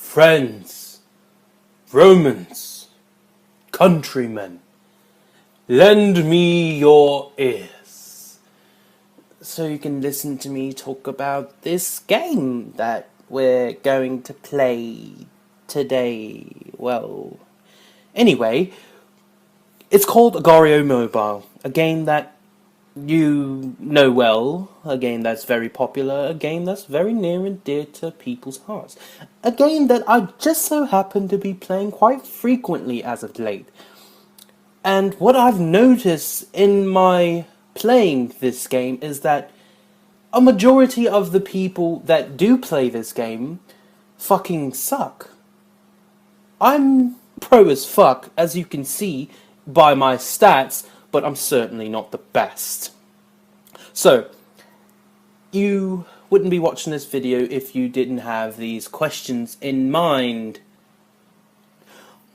Friends, Romans, countrymen, lend me your ears so you can listen to me talk about this game that we're going to play today. Well, anyway, it's called Agar.io Mobile, a game that you know well, a game that's very popular, a game that's very near and dear to people's hearts, a game that I just so happen to be playing quite frequently as of late. And what I've noticed in my playing this game is that a majority of the people that do play this game fucking suck. I'm pro as fuck, as you can see by my stats, but I'm certainly not the best. So, you wouldn't be watching this video if you didn't have these questions in mind.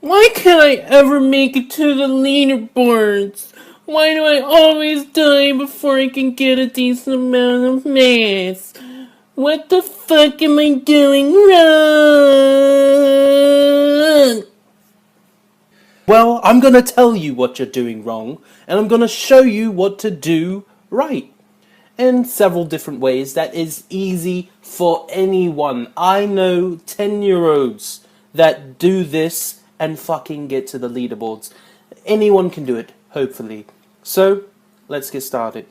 Why can't I ever make it to the leaderboards? Why do I always die before I can get a decent amount of mass? What the fuck am I doing wrong? Well, I'm gonna tell you what you're doing wrong, and I'm gonna show you what to do right. In several different ways that is easy for anyone. I know 10-year-olds that do this and fucking get to the leaderboards. Anyone can do it, hopefully. So, let's get started.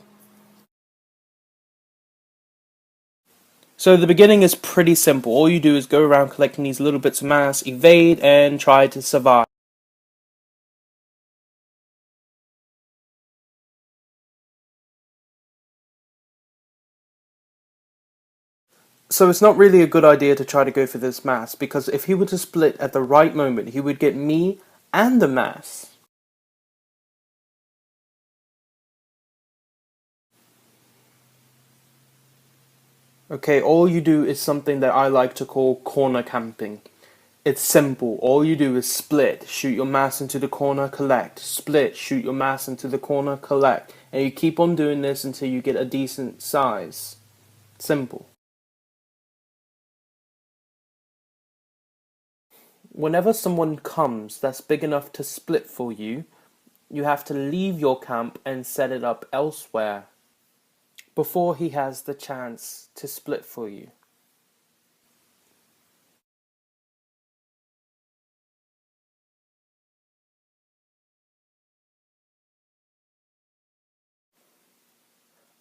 So the beginning is pretty simple. All you do is go around collecting these little bits of mass, evade, and try to survive. So it's not really a good idea to try to go for this mass, because if he were to split at the right moment, he would get me and the mass. Okay, all you do is something that I like to call corner camping. It's simple. All you do is split, shoot your mass into the corner, collect. Split, shoot your mass into the corner, collect. And you keep on doing this until you get a decent size. Simple. Whenever someone comes that's big enough to split for you, you have to leave your camp and set it up elsewhere before he has the chance to split for you.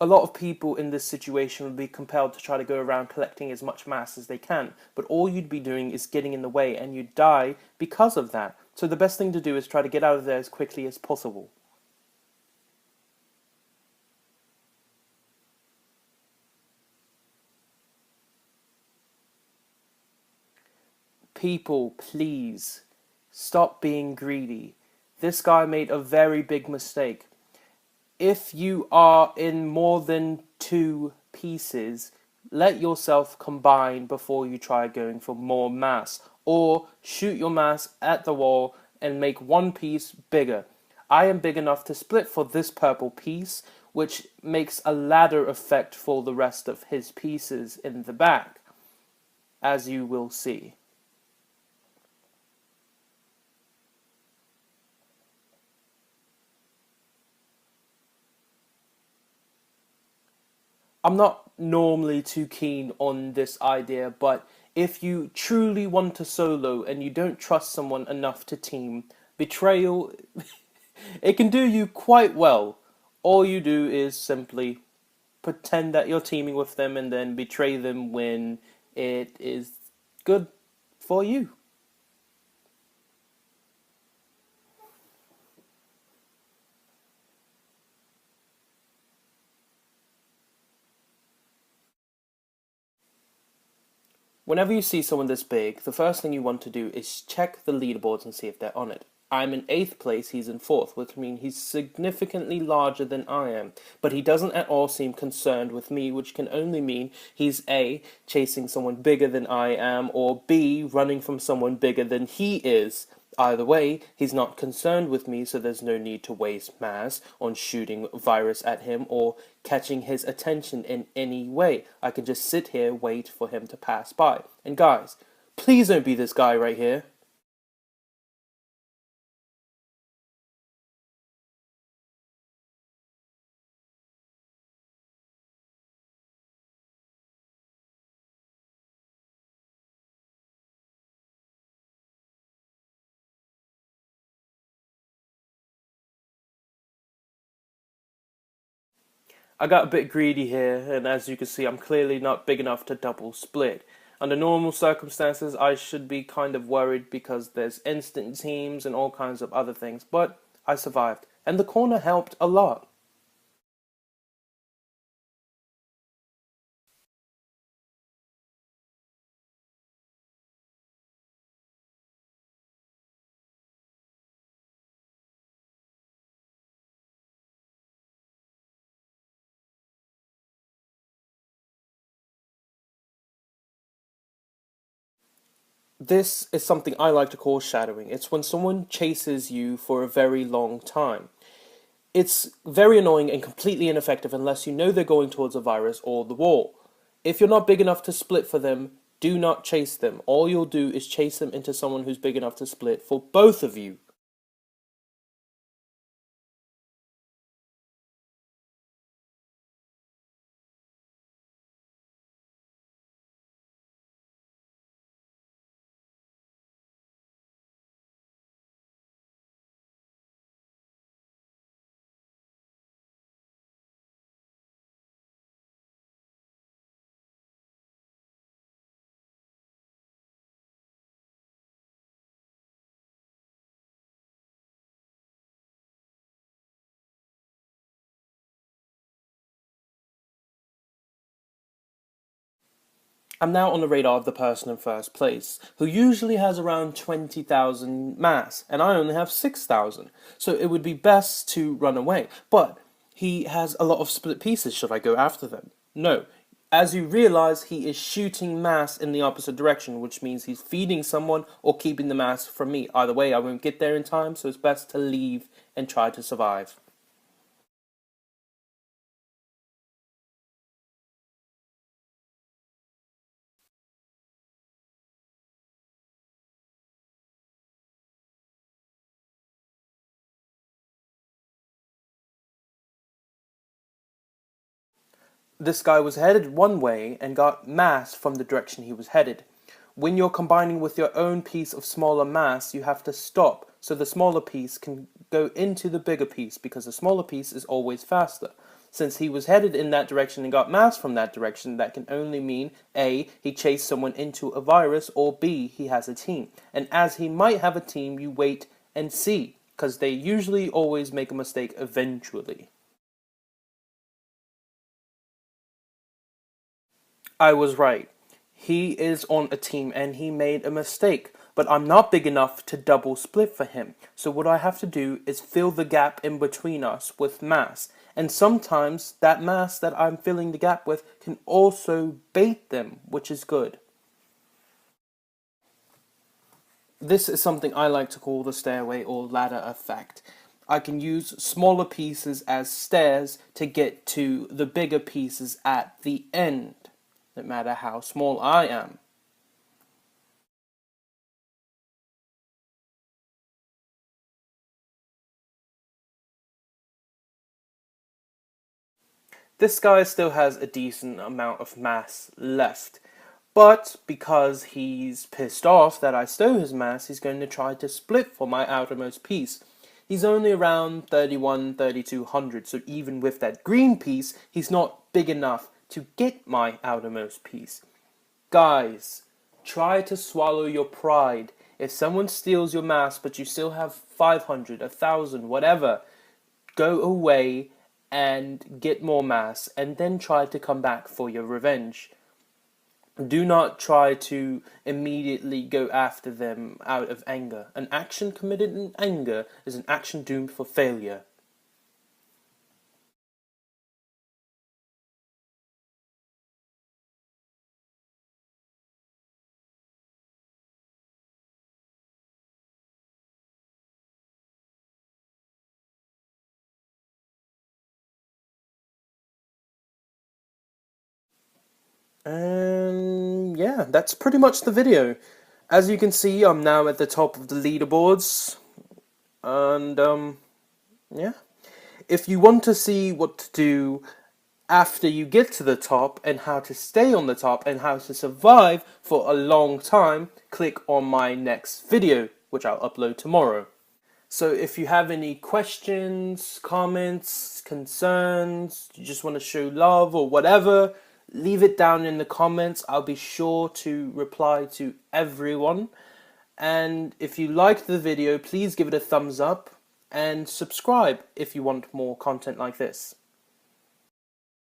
A lot of people in this situation would be compelled to try to go around collecting as much mass as they can, but all you'd be doing is getting in the way, and you'd die because of that. So the best thing to do is try to get out of there as quickly as possible. People, please, stop being greedy. This guy made a very big mistake. If you are in more than 2 pieces, let yourself combine before you try going for more mass, or shoot your mass at the wall and make one piece bigger. I am big enough to split for this purple piece, which makes a ladder effect for the rest of his pieces in the back, as you will see. I'm not normally too keen on this idea, but if you truly want to solo and you don't trust someone enough to team, betrayal, it can do you quite well. All you do is simply pretend that you're teaming with them and then betray them when it is good for you. Whenever you see someone this big, the first thing you want to do is check the leaderboards and see if they're on it. I'm in 8th place, he's in 4th, which means he's significantly larger than I am. But he doesn't at all seem concerned with me, which can only mean he's A, chasing someone bigger than I am, or B, running from someone bigger than he is. Either way, he's not concerned with me, so there's no need to waste mass on shooting virus at him or catching his attention in any way. I can just sit here, wait for him to pass by. And guys, Please don't be this guy right here. I got a bit greedy here, and as you can see, I'm clearly not big enough to double split. Under normal circumstances, I should be kind of worried because there's instant teams and all kinds of other things, but I survived, and the corner helped a lot. This is something I like to call shadowing. It's when someone chases you for a very long time. It's very annoying and completely ineffective unless you know they're going towards a virus or the wall. If you're not big enough to split for them, do not chase them. All you'll do is chase them into someone who's big enough to split for both of you. I'm now on the radar of the person in first place, who usually has around 20,000 mass, and I only have 6,000, so it would be best to run away. But he has a lot of split pieces, should I go after them? No. As you realize, he is shooting mass in the opposite direction, which means he's feeding someone or keeping the mass from me. Either way, I won't get there in time, so it's best to leave and try to survive. This guy was headed one way and got mass from the direction he was headed. When you're combining with your own piece of smaller mass, you have to stop so the smaller piece can go into the bigger piece because the smaller piece is always faster. Since he was headed in that direction and got mass from that direction, that can only mean A, he chased someone into a virus, or B, he has a team. And as he might have a team, you wait and see, because they usually always make a mistake eventually. I was right. He is on a team and he made a mistake, but I'm not big enough to double split for him. So what I have to do is fill the gap in between us with mass. And sometimes that mass that I'm filling the gap with can also bait them, which is good. This is something I like to call the stairway or ladder effect. I can use smaller pieces as stairs to get to the bigger pieces at the end, no matter how small I am. This guy still has a decent amount of mass left, but because he's pissed off that I stole his mass, he's going to try to split for my outermost piece. He's only around 31, 3200, so even with that green piece, he's not big enough to get my outermost piece. Guys, try to swallow your pride. If someone steals your mass but you still have 500, 1,000, whatever, go away and get more mass and then try to come back for your revenge. Do not try to immediately go after them out of anger. An action committed in anger is an action doomed for failure. And yeah, that's pretty much the video. As you can see, I'm now at the top of the leaderboards, and yeah. If you want to see what to do after you get to the top and how to stay on the top and how to survive for a long time, click on my next video, which I'll upload tomorrow. So if you have any questions, comments, concerns, you just want to show love or whatever, leave it down in the comments. I'll be sure to reply to everyone. And if you liked the video, please give it a thumbs up and subscribe if you want more content like this.